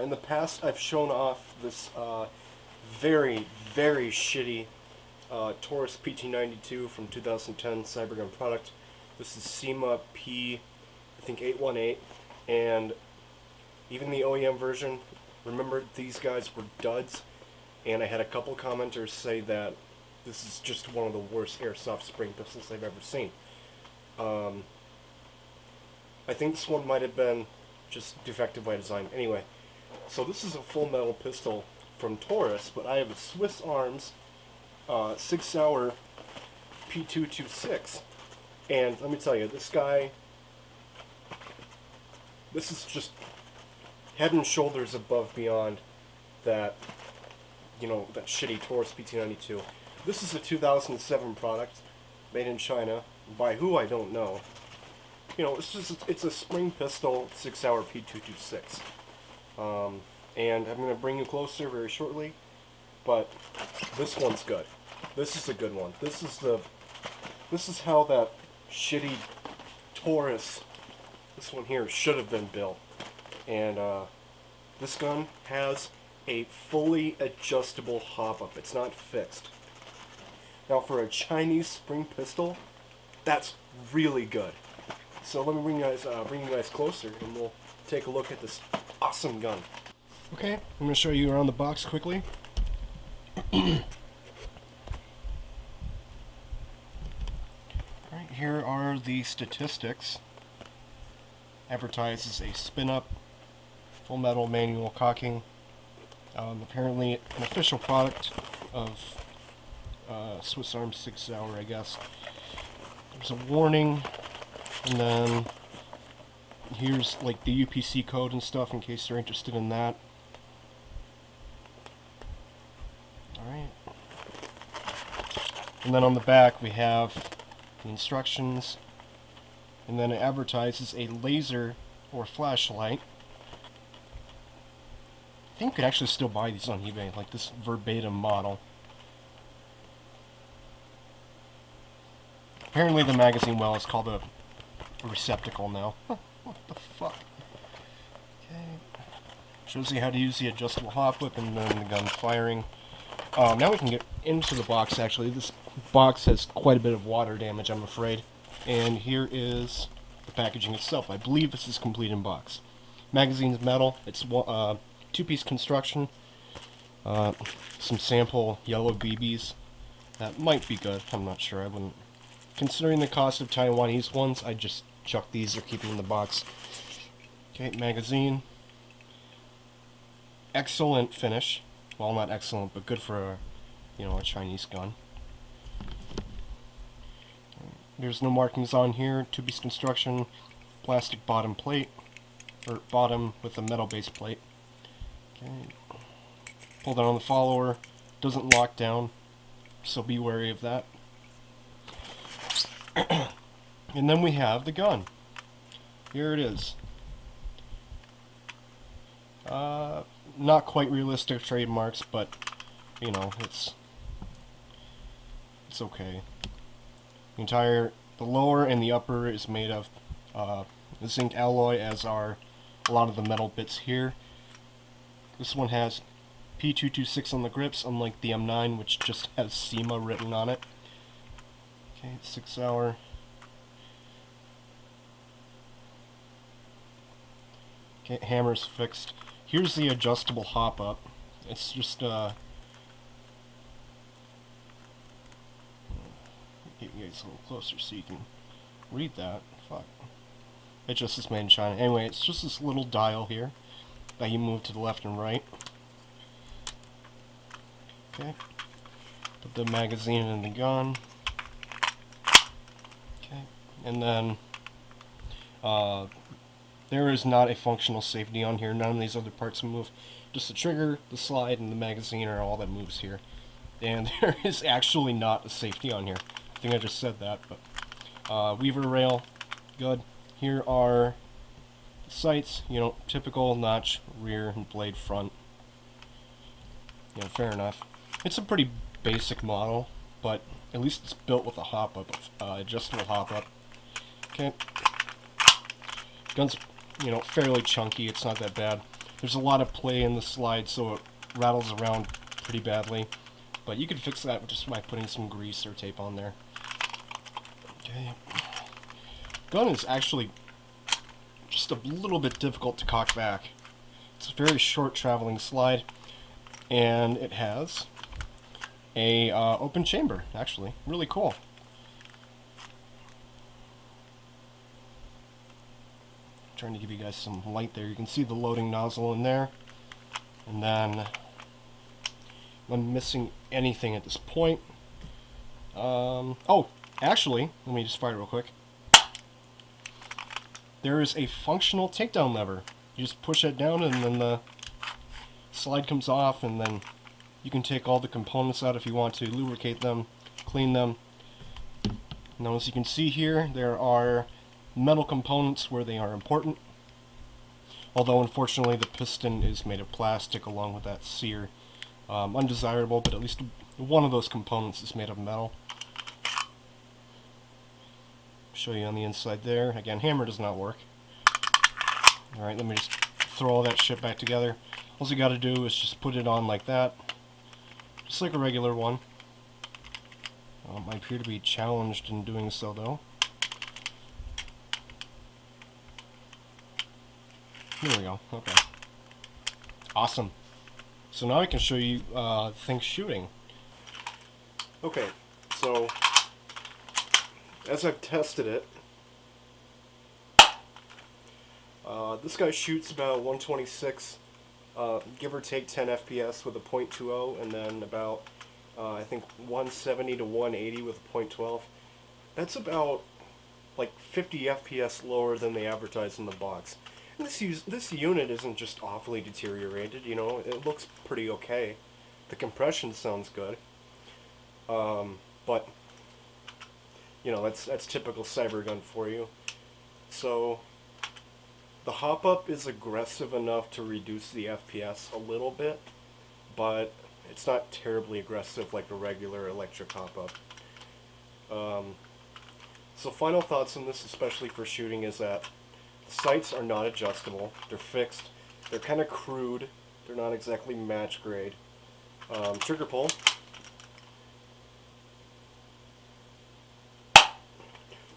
in the past I've shown off this very, very shitty Taurus P292 from 2010 Cybergun product. This is CYMA P, I think 818, and even the OEM version, remember these guys were duds, and I had a couple commenters say that this is just one of the worst airsoft spring pistols they've ever seen. I think this one might have been just defective by design. Anyway, so this is a full metal pistol from Taurus, but I have a Swiss Arms SIG-Sauer P226, and let me tell you, this is just head and shoulders above beyond that, that shitty Taurus P292. This is a 2007 product, made in China, by who I don't know. It's a spring pistol SIG-Sauer P226. And I'm going to bring you closer very shortly, but this one's good. This is a good one. This is how that shitty Taurus, this one here, should have been built. And this gun has a fully adjustable hop-up. It's not fixed. Now for a Chinese spring pistol, that's really good. So let me bring you guys closer, and we'll take a look at this awesome gun. Okay, I'm going to show you around the box quickly. Right, here are the statistics. Advertises a spin-up, full metal manual cocking. Apparently an official product of Swiss Arms SIG-Sauer, I guess. There's a warning, and then here's like the UPC code and stuff in case you're interested in that. Alright. And then on the back we have the instructions, and then it advertises a laser or flashlight. I think you could actually still buy these on eBay, like this verbatim model. Apparently the magazine well is called a receptacle now. Huh, what the fuck? Okay. Shows you how to use the adjustable hop whip and then the gun firing. Now we can get into the box actually. This box has quite a bit of water damage, I'm afraid. And here is the packaging itself. I believe this is complete in box. Magazine's metal. It's two-piece construction. Some sample yellow BBs. That might be good. I'm not sure. I wouldn't. Considering the cost of Taiwanese ones, I'd just chuck these or keep them in the box. Okay, magazine. Excellent finish. Well, not excellent, but good for a Chinese gun. There's no markings on here. Two-piece construction, plastic bottom plate, or bottom with a metal base plate. Okay. Pull down on the follower. Doesn't lock down, so be wary of that. And then we have the gun. Here it is. Not quite realistic trademarks, but it's okay. The lower and the upper is made of zinc alloy, as are a lot of the metal bits here. This one has P226 on the grips, unlike the M9, which just has CYMA written on it. Okay, SIG-Sauer. Okay, hammer's fixed. Here's the adjustable hop-up. It's just, get you guys a little closer so you can read that. Fuck. It just is made in China. Anyway, it's just this little dial here that you move to the left and right. Okay. Put the magazine in the gun. Okay. And then, there is not a functional safety on here. None of these other parts move. Just the trigger, the slide, and the magazine are all that moves here. And there is actually not a safety on here. I think I just said that, but weaver rail, good. Here are the sights, typical notch rear and blade front. Fair enough. It's a pretty basic model, but at least it's built with a hop-up, adjustable hop-up. Okay. Gun's, fairly chunky. It's not that bad. There's a lot of play in the slide, so it rattles around pretty badly. But you can fix that just by putting some grease or tape on there. Okay. Gun is actually just a little bit difficult to cock back. It's a very short traveling slide, and it has a open chamber, actually. Really cool. Trying to give you guys some light there. You can see the loading nozzle in there. And then, if I'm missing anything at this point. Oh, actually, let me just fire it real quick. There is a functional takedown lever. You just push it down and then the slide comes off, and then you can take all the components out if you want to, lubricate them, clean them. Now as you can see here, there are metal components where they are important. Although unfortunately the piston is made of plastic along with that sear. Undesirable, but at least one of those components is made of metal. Show you on the inside there. Again, hammer does not work. Alright, let me just throw all that shit back together. All you gotta do is just put it on like that. Just like a regular one. I appear to be challenged in doing so though. There we go. Okay. Awesome. So now I can show you things shooting. Okay, so as I've tested it, this guy shoots about 126, give or take 10 FPS with a .20, and then about I think 170 to 180 with a .12. That's about like 50 FPS lower than they advertise in the box. And this unit isn't just awfully deteriorated, you know, it looks pretty okay. The compression sounds good. But, you know, that's typical cybergun for you. So, the hop-up is aggressive enough to reduce the FPS a little bit, but it's not terribly aggressive like a regular electric hop-up. So final thoughts on this, especially for shooting, is that sights are not adjustable. They're fixed. They're kind of crude. They're not exactly match grade. Trigger pull.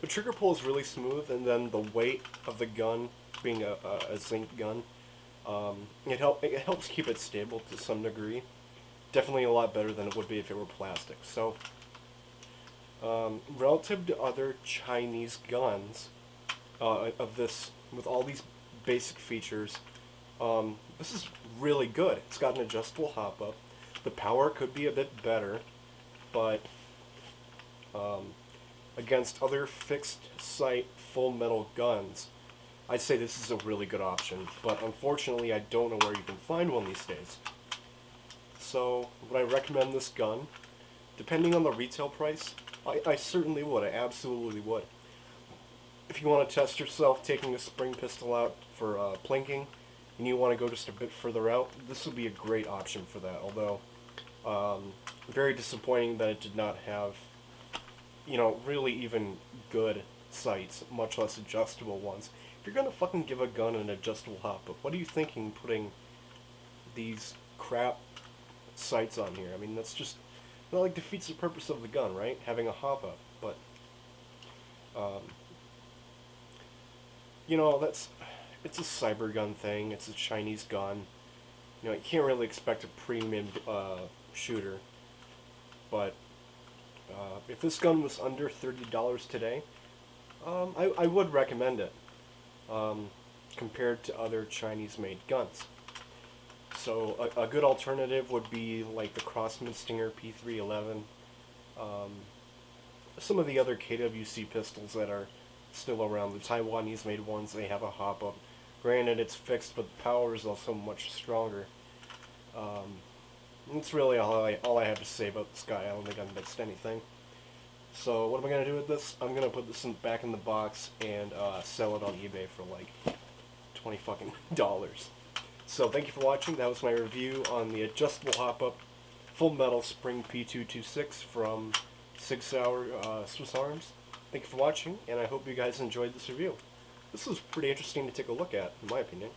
The trigger pull is really smooth, and then the weight of the gun, being a zinc gun, it helps keep it stable to some degree. Definitely a lot better than it would be if it were plastic. So, relative to other Chinese guns of this, with all these basic features, this is really good. It's got an adjustable hop-up. The power could be a bit better, but against other fixed sight full metal guns, I'd say this is a really good option. But unfortunately, I don't know where you can find one these days. So, would I recommend this gun? Depending on the retail price, I certainly would. I absolutely would. If you want to test yourself taking a spring pistol out for plinking, and you want to go just a bit further out, this would be a great option for that. Although, very disappointing that it did not have, you know, really even good sights, much less adjustable ones. If you're gonna fucking give a gun an adjustable hop-up, what are you thinking putting these crap sights on here? I mean, that's just, that like defeats the purpose of the gun, right? Having a hop-up, but you know, it's a cyber gun thing. It's a Chinese gun. You know, you can't really expect a premium shooter. But if this gun was under $30 today, I would recommend it compared to other Chinese-made guns. So a good alternative would be like the Crosman Stinger P311, some of the other KWC pistols that are still around. The Taiwanese-made ones, they have a hop-up. Granted, it's fixed, but the power is also much stronger. That's really all I have to say about this guy. I don't think I've missed anything. So what am I going to do with this? I'm going to put this back in the box and sell it on eBay for like $20 fucking dollars. So thank you for watching. That was my review on the adjustable hop-up full metal spring P226 from SIG-Sauer Swiss Arms. Thank you for watching, and I hope you guys enjoyed this review. This was pretty interesting to take a look at, in my opinion.